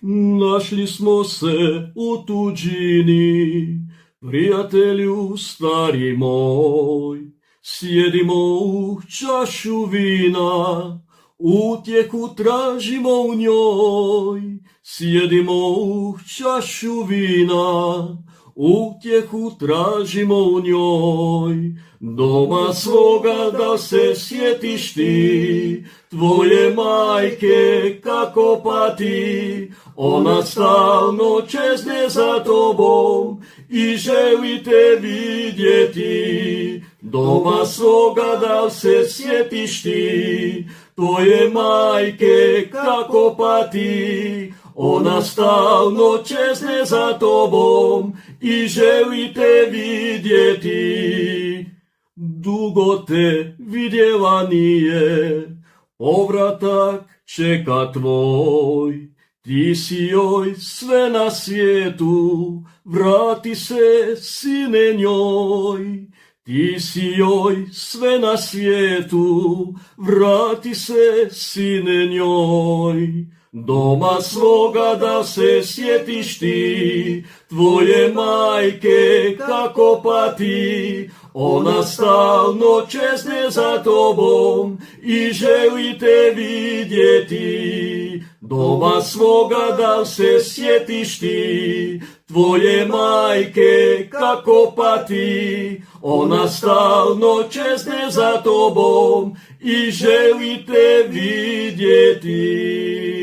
Našli smo se u tuđini, prijatelju stari moj, sjedimo u čašu vina, utjehu tražimo u njoj. Sjedimo u čašu vina, utjehu tražimo u njoj. Doma svoga da se sjetiš ti, tvoje majke kako pati, ona stalno čezne za tobom i želi te vidjeti. Doma svoga da se sjetiš ti, tvoje majke kako pati, ona stalno čezne za tobom i želi te vidjeti. Dugo te vidjela nije, povratak čeka tvoj. Ti si joj sve na svijetu, vrati se sine njoj. Ti si joj sve na svijetu, vrati se sine njoj. Doma svoga da se sjetiš ti, tvoje majke kako pati, ona stalno čezne za tobom i želi te vidjeti. Doma svoga da se sjetiš ti, tvoje majke kako pati, ona stalno čezne za tobom i želi te vidjeti.